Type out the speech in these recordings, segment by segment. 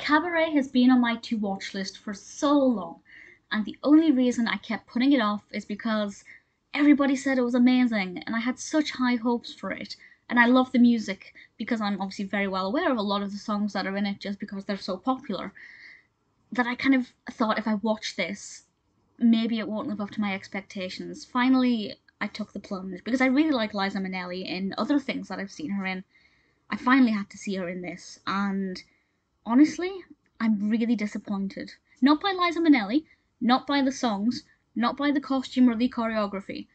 Cabaret has been on my to-watch list for so long, and the only reason I kept putting it off is because everybody said it was amazing, and I had such high hopes for it. And I love the music because I'm obviously very well aware of a lot of the songs that are in it just because they're so popular. That I kind of thought if I watch this, maybe it won't live up to my expectations. Finally, I took the plunge because I really like Liza Minnelli in other things that I've seen her in. I finally had to see her in this, and honestly, I'm really disappointed. Not by Liza Minnelli, not by the songs, not by the costume or the choreography,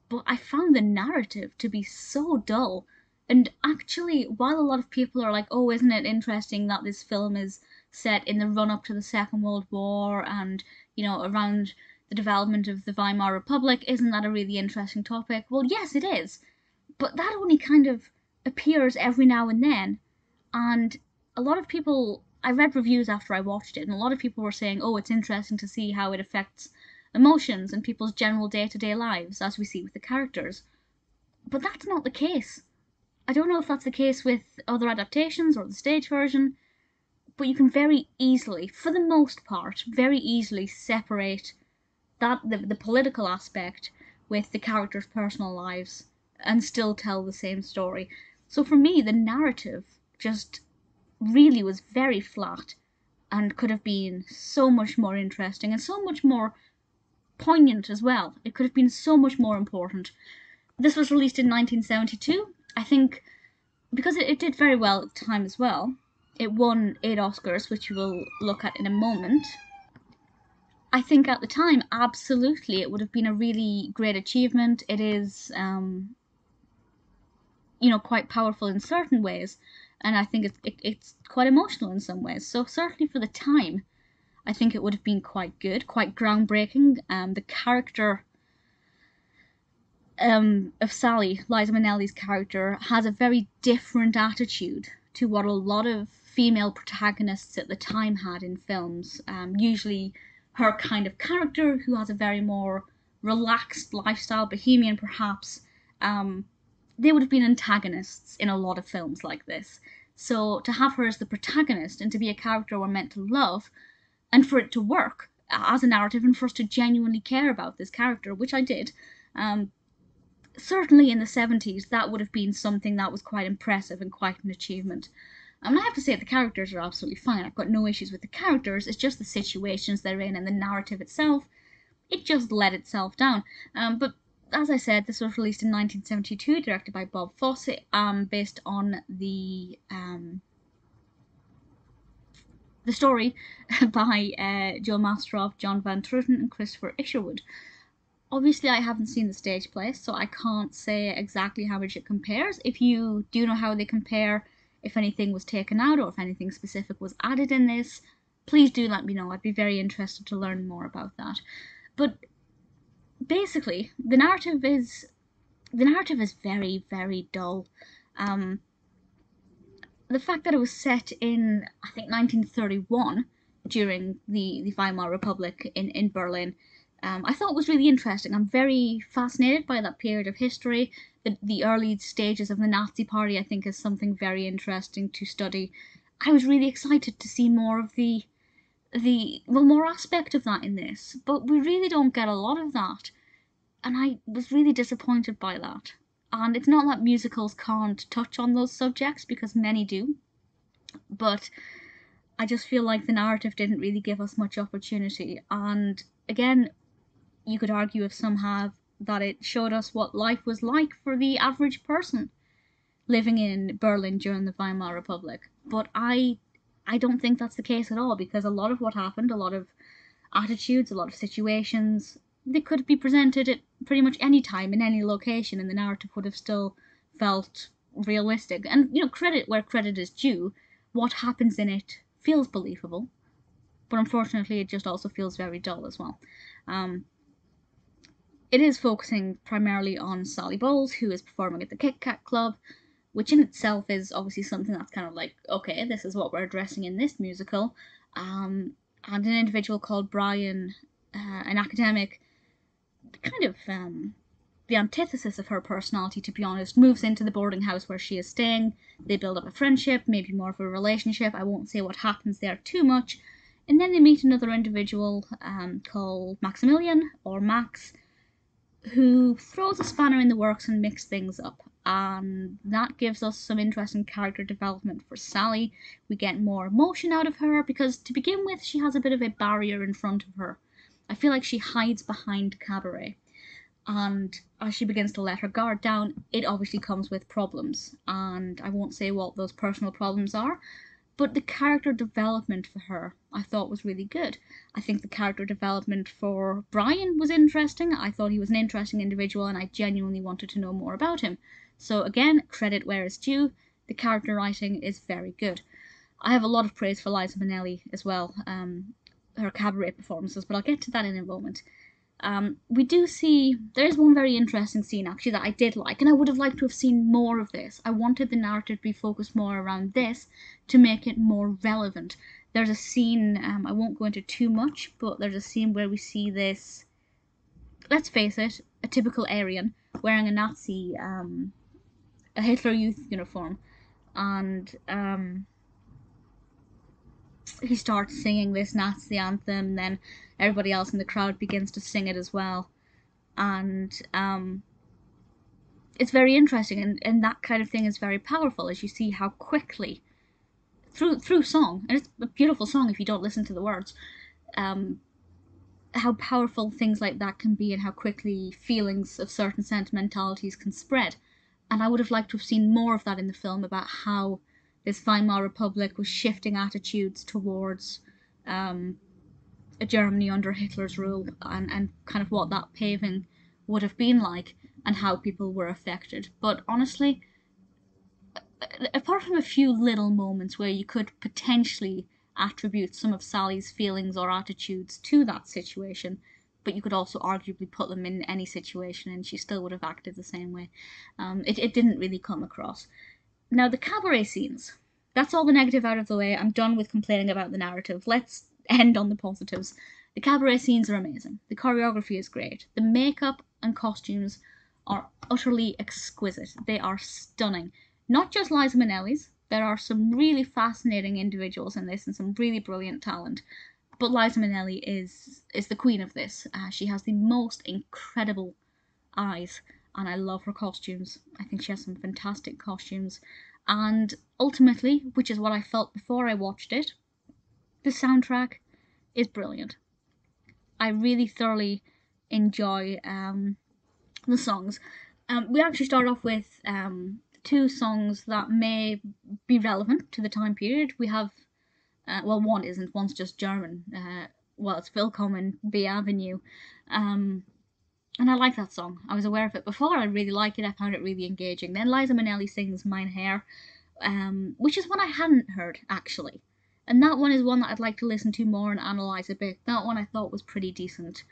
but I found the narrative to be so dull. And actually, while a lot of people are like, oh, isn't it interesting that this film is set in the run up to the Second World War and, around the development of the Weimar Republic, isn't that a really interesting topic? Well, yes, it is. But that only kind of appears every now and then. And a lot of people, I read reviews after I watched it, and a lot of people were saying, oh, it's interesting to see how it affects emotions and people's general day-to-day lives, as we see with the characters. But that's not the case. I don't know if that's the case with other adaptations or the stage version, but you can very easily, for the most part, very easily separate the political aspect with the characters' personal lives and still tell the same story. So for me, the narrative just really was very flat and could have been so much more interesting and so much more poignant as well. It could have been so much more important. This was released in 1972. I think because it did very well at the time as well. It won 8 Oscars, which we will look at in a moment. I think at the time, absolutely, it would have been a really great achievement. It is, quite powerful in certain ways, and I think it's quite emotional in some ways. So certainly for the time, I think it would have been quite good, quite groundbreaking. The character of Sally, Liza Minnelli's character, has a very different attitude to what a lot of female protagonists at the time had in films. Usually her kind of character, who has a very more relaxed lifestyle, bohemian perhaps, they would have been antagonists in a lot of films like this. So to have her as the protagonist and to be a character we're meant to love, and for it to work as a narrative and for us to genuinely care about this character, which I did, certainly in the 70s, that would have been something that was quite impressive and quite an achievement. And I have to say, the characters are absolutely fine. I've got no issues with the characters. It's just the situations they're in and the narrative itself. It just let itself down. But as I said, this was released in 1972, directed by Bob Fosse, based on the story by Joe Mastroff, John Van Truten, and Christopher Isherwood. Obviously, I haven't seen the stage play, so I can't say exactly how much it compares. If you do know how they compare, if anything was taken out or if anything specific was added in this, please do let me know. I'd be very interested to learn more about that. But basically, the narrative is very, very dull. The fact that it was set in, I think, 1931, during the Weimar Republic in Berlin, I thought was really interesting. I'm very fascinated by that period of history. The early stages of the Nazi Party, I think, is something very interesting to study. I was really excited to see more of more aspect of that in this, but we really don't get a lot of that, and I was really disappointed by that. And it's not that musicals can't touch on those subjects, because many do, but I just feel like the narrative didn't really give us much opportunity. And again, you could argue, if some have, that it showed us what life was like for the average person living in Berlin during the Weimar Republic. But I don't think that's the case at all, because a lot of what happened, a lot of attitudes, a lot of situations, they could be presented at pretty much any time, in any location, and the narrative would have still felt realistic. And, credit where credit is due, what happens in it feels believable, but unfortunately it just also feels very dull as well. It is focusing primarily on Sally Bowles, who is performing at the Kit Kat Club, which in itself is obviously something that's kind of like, okay, this is what we're addressing in this musical. And an individual called Brian, an academic, kind of the antithesis of her personality, to be honest, moves into the boarding house where she is staying. They build up a friendship, maybe more of a relationship. I won't say what happens there too much. And then they meet another individual called Maximilian, or Max, who throws a spanner in the works and mixes things up. And that gives us some interesting character development for Sally. We get more emotion out of her because, to begin with, she has a bit of a barrier in front of her. I feel like she hides behind Cabaret. And as she begins to let her guard down, it obviously comes with problems. And I won't say what those personal problems are, but the character development for her I thought was really good. I think the character development for Brian was interesting. I thought he was an interesting individual and I genuinely wanted to know more about him. So again, credit where it's due. The character writing is very good. I have a lot of praise for Liza Minnelli as well, her Cabaret performances, but I'll get to that in a moment. We do see, there is one very interesting scene actually that I did like, and I would have liked to have seen more of this. I wanted the narrative to be focused more around this to make it more relevant. There's a scene, I won't go into too much, but there's a scene where we see this, let's face it, a typical Aryan wearing a Nazi, a Hitler Youth uniform, and he starts singing this Nazi anthem, and then everybody else in the crowd begins to sing it as well. And it's very interesting, and that kind of thing is very powerful as you see how quickly, through song, and it's a beautiful song if you don't listen to the words, how powerful things like that can be and how quickly feelings of certain sentimentalities can spread. And I would have liked to have seen more of that in the film, about how this Weimar Republic was shifting attitudes towards a Germany under Hitler's rule, and kind of what that paving would have been like and how people were affected. But honestly, apart from a few little moments where you could potentially attribute some of Sally's feelings or attitudes to that situation, but you could also arguably put them in any situation and she still would have acted the same way, it didn't really come across. Now, the cabaret scenes, that's all the negative out of the way. I'm done with complaining about the narrative. Let's end on the positives. The cabaret scenes are amazing. The choreography is great. The makeup and costumes are utterly exquisite. They are stunning. Not just Liza Minnelli's. There are some really fascinating individuals in this and some really brilliant talent. But Liza Minnelli is the queen of this. She has the most incredible eyes, and I love her costumes. I think she has some fantastic costumes. And ultimately, which is what I felt before I watched it, the soundtrack is brilliant. I really thoroughly enjoy the songs. We actually start off with two songs that may be relevant to the time period. We have, well, one isn't, one's just German. Well, it's Willkommen B Avenue. And I like that song. I was aware of it before. I really like it. I found it really engaging. Then Liza Minnelli sings Mein Herr, which is one I hadn't heard, actually. And that one is one that I'd like to listen to more and analyse a bit. That one I thought was pretty decent.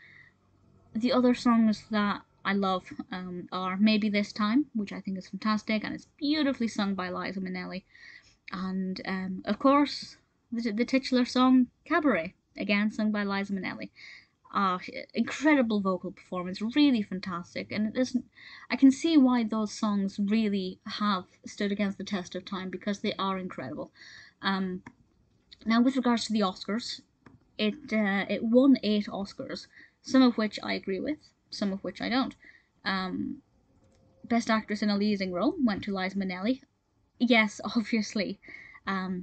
The other songs that I love are Maybe This Time, which I think is fantastic, and it's beautifully sung by Liza Minnelli. And, of course, the titular song, Cabaret, again sung by Liza Minnelli. Incredible vocal performance, really fantastic, and I can see why those songs really have stood against the test of time, because they are incredible. Now, with regards to the Oscars, it won 8 Oscars, some of which I agree with, some of which I don't. Best Actress in a Leading Role went to Liza Minnelli. Yes, obviously, I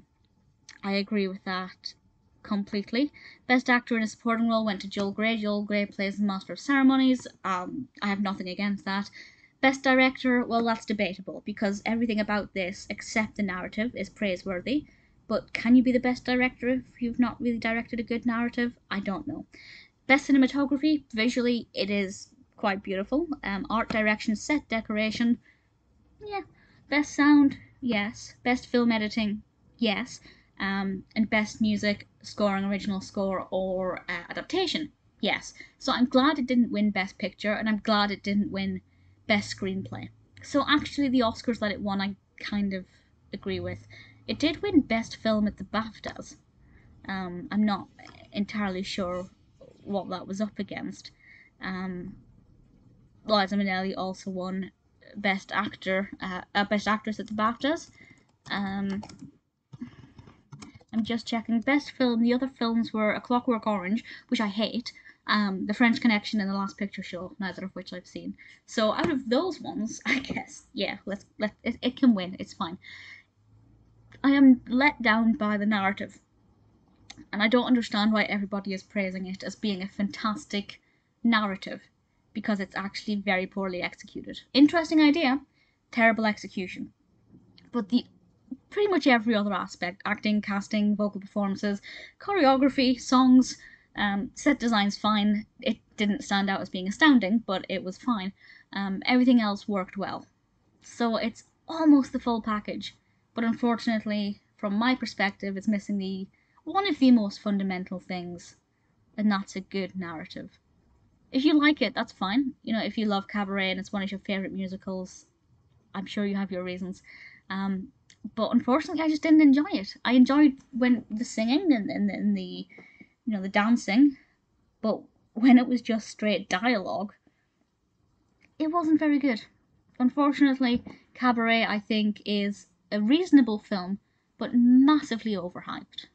agree with that completely. Best Actor in a Supporting Role went to Joel Grey. Joel Grey plays the Master of Ceremonies. I have nothing against that. Best Director, well, that's debatable, because everything about this, except the narrative, is praiseworthy. But can you be the best director if you've not really directed a good narrative? I don't know. Best Cinematography, visually, it is quite beautiful. Art direction, set decoration, yeah. Best Sound, yes. Best Film Editing, yes. And Best Music, Scoring, Original Score, or Adaptation, yes. So I'm glad it didn't win Best Picture, and I'm glad it didn't win Best Screenplay. So actually the Oscars that it won I kind of agree with. It did win Best Film at the BAFTAs. I'm not entirely sure what that was up against. Liza Minnelli also won Best Actor, Best Actress at the BAFTAs. I'm just checking. Best Film, the other films were A Clockwork Orange, which I hate, The French Connection, and The Last Picture Show, neither of which I've seen. So out of those ones, I guess, yeah, it can win. It's fine. I am let down by the narrative, and I don't understand why everybody is praising it as being a fantastic narrative, because it's actually very poorly executed. Interesting idea, terrible execution. But the pretty much every other aspect, acting, casting, vocal performances, choreography, songs, set design's fine. It didn't stand out as being astounding, but it was fine. Everything else worked well. So it's almost the full package, but unfortunately, from my perspective, it's missing one of the most fundamental things, and that's a good narrative. If you like it, that's fine. You know, if you love Cabaret and it's one of your favourite musicals, I'm sure you have your reasons. But unfortunately, I just didn't enjoy it. I enjoyed when the singing and the the dancing, but when it was just straight dialogue, it wasn't very good. Unfortunately, Cabaret, I think, is a reasonable film, but massively overhyped.